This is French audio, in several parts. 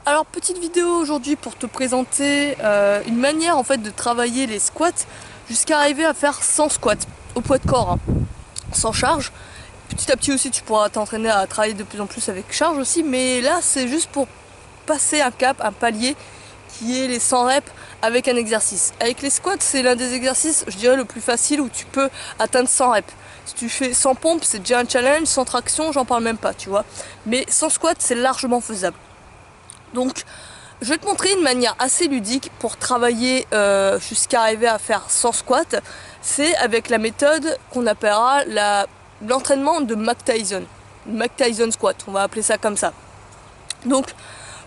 Alors petite vidéo aujourd'hui pour te présenter une manière en fait de travailler les squats jusqu'à arriver à faire 100 squats au poids de corps, hein, sans charge. Petit à petit aussi tu pourras t'entraîner à travailler de plus en plus avec charge aussi, mais là c'est juste pour passer un cap, un palier qui est les 100 reps avec un exercice. Avec les squats c'est l'un des exercices je dirais le plus facile où tu peux atteindre 100 reps. Si tu fais 100 pompes c'est déjà un challenge, sans traction j'en parle même pas tu vois, mais sans squat c'est largement faisable. Donc, je vais te montrer une manière assez ludique pour travailler jusqu'à arriver à faire 100 squats. C'est avec la méthode qu'on appellera l'entraînement de Mike Tyson. Mike Tyson squat, on va appeler ça comme ça. Donc,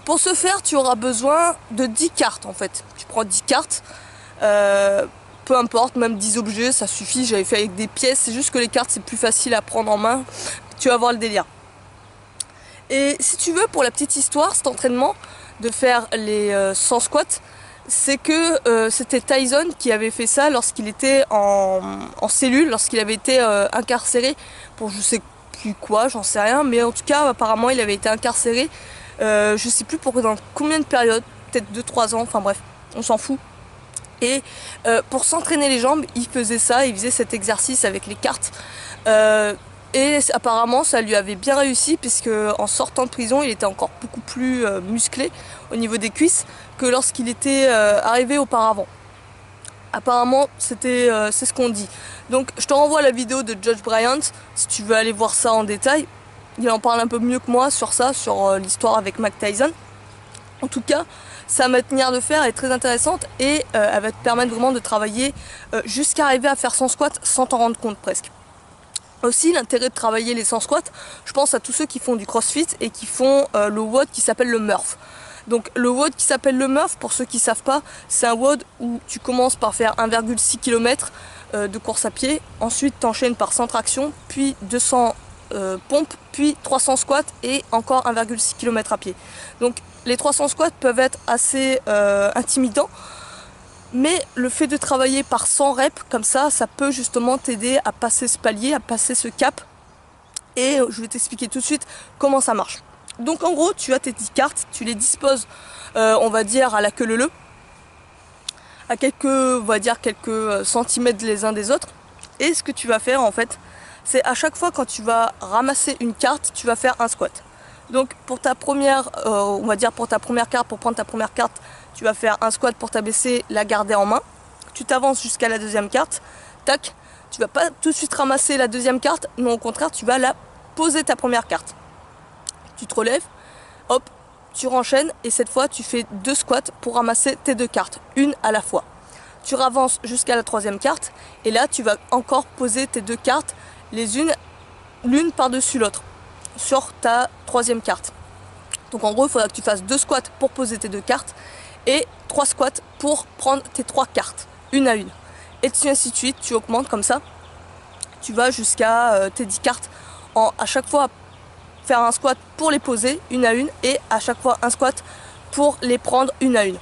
pour ce faire, tu auras besoin de 10 cartes en fait. Tu prends 10 cartes, peu importe, même 10 objets, ça suffit. J'avais fait avec des pièces, c'est juste que les cartes c'est plus facile à prendre en main. Tu vas voir le délire. Et si tu veux, pour la petite histoire, cet entraînement de faire les 100 squats, c'est que c'était Tyson qui avait fait ça lorsqu'il était en cellule, lorsqu'il avait été incarcéré pour je sais plus quoi, j'en sais rien, mais en tout cas apparemment il avait été incarcéré, je sais plus pour dans combien de périodes, peut-être 2-3 ans, enfin bref, on s'en fout. Et pour s'entraîner les jambes, il faisait ça, il faisait cet exercice avec les cartes. Et apparemment ça lui avait bien réussi puisque en sortant de prison il était encore beaucoup plus musclé au niveau des cuisses que lorsqu'il était arrivé auparavant. Apparemment c'est ce qu'on dit. Donc je te renvoie à la vidéo de Judge Bryant si tu veux aller voir ça en détail. Il en parle un peu mieux que moi sur ça, sur l'histoire avec Mike Tyson. En tout cas, sa manière de faire est très intéressante et elle va te permettre vraiment de travailler jusqu'à arriver à faire son squat sans t'en rendre compte presque. Aussi, l'intérêt de travailler les 100 squats, je pense à tous ceux qui font du crossfit et qui font le WOD qui s'appelle le Murph. Donc le WOD qui s'appelle le Murph, pour ceux qui ne savent pas, c'est un WOD où tu commences par faire 1,6 km de course à pied, ensuite tu enchaînes par 100 tractions, puis 200 pompes, puis 300 squats et encore 1,6 km à pied. Donc les 300 squats peuvent être assez intimidants. Mais le fait de travailler par 100 reps, comme ça peut justement t'aider à passer ce palier, à passer ce cap. Et je vais t'expliquer tout de suite comment ça marche. Donc en gros, tu as tes 10 cartes, tu les disposes, on va dire, à la queue leu-leu, à on va dire, quelques centimètres les uns des autres. Et ce que tu vas faire en fait, c'est à chaque fois quand tu vas ramasser une carte, tu vas faire un squat. Donc pour ta première, on va dire pour ta première carte, pour prendre ta première carte, tu vas faire un squat pour t'abaisser, la garder en main. Tu t'avances jusqu'à la deuxième carte, tac, tu vas pas tout de suite ramasser la deuxième carte, non au contraire tu vas la poser ta première carte. Tu te relèves, hop, tu renchaînes et cette fois tu fais 2 squats pour ramasser tes 2 cartes, une à la fois. Tu avances jusqu'à la troisième carte et là tu vas encore poser tes 2 cartes, les unes l'une par-dessus l'autre, sur ta troisième carte. Donc en gros il faudra que tu fasses 2 squats pour poser tes 2 cartes et 3 squats pour prendre tes 3 cartes, une à une. Et ainsi de suite, tu augmentes comme ça. Tu vas jusqu'à tes 10 cartes à chaque fois faire un squat pour les poser une à une et à chaque fois un squat pour les prendre une à une.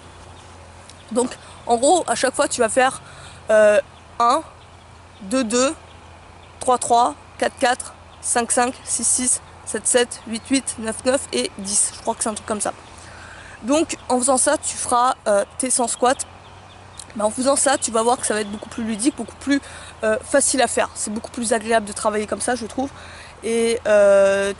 Donc en gros à chaque fois tu vas faire 1, 2, 2, 3, 3, 4, 4, 5, 5, 6, 6, 7, 7, 8, 8, 9, 9 et 10. Je crois que c'est un truc comme ça. Donc en faisant ça, tu feras tes 100 squats. En faisant ça, tu vas voir que ça va être beaucoup plus ludique, beaucoup plus facile à faire. C'est beaucoup plus agréable de travailler comme ça, je trouve. Et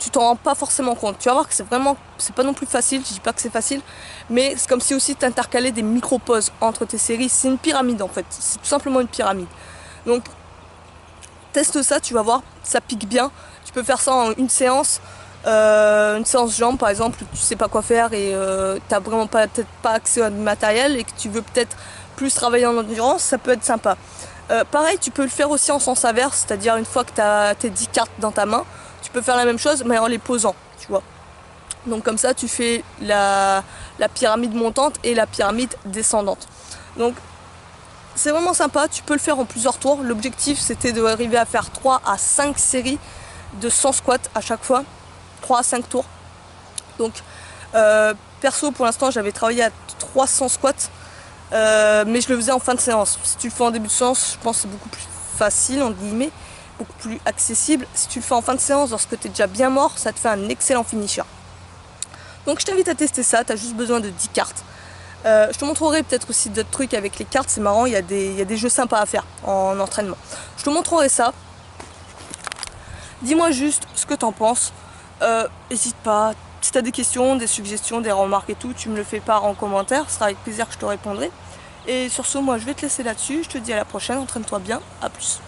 tu t'en rends pas forcément compte. Tu vas voir que c'est pas non plus facile, je dis pas que c'est facile, mais c'est comme si aussi tu intercalais des micro-pauses entre tes séries. C'est une pyramide en fait, c'est tout simplement une pyramide. Donc teste ça, tu vas voir, ça pique bien. Tu peux faire ça en une séance jambes par exemple, tu sais pas quoi faire et t'as vraiment peut-être pas accès à du matériel et que tu veux peut-être plus travailler en endurance, ça peut être sympa. Pareil, tu peux le faire aussi en sens inverse, c'est-à-dire une fois que tu as tes 10 cartes dans ta main, tu peux faire la même chose mais en les posant, tu vois. Donc comme ça tu fais la pyramide montante et la pyramide descendante. Donc c'est vraiment sympa, tu peux le faire en plusieurs tours. L'objectif c'était d'arriver à faire 3 à 5 séries de 100 squats à chaque fois, 3 à 5 tours. Donc perso pour l'instant j'avais travaillé à 300 squats, mais je le faisais en fin de séance. Si tu le fais en début de séance, je pense que c'est beaucoup plus facile, entre guillemets, beaucoup plus accessible. Si tu le fais en fin de séance, lorsque tu es déjà bien mort, ça te fait un excellent finisher. Donc je t'invite à tester ça, tu as juste besoin de 10 cartes. Je te montrerai peut-être aussi d'autres trucs avec les cartes, c'est marrant, il y a des jeux sympas à faire en entraînement. Je te montrerai ça. Dis-moi juste ce que t'en penses. N'hésite pas, si tu as des questions, des suggestions, des remarques et tout, tu me le fais part en commentaire, ce sera avec plaisir que je te répondrai. Et sur ce, moi je vais te laisser là-dessus, je te dis à la prochaine, entraîne-toi bien, à plus.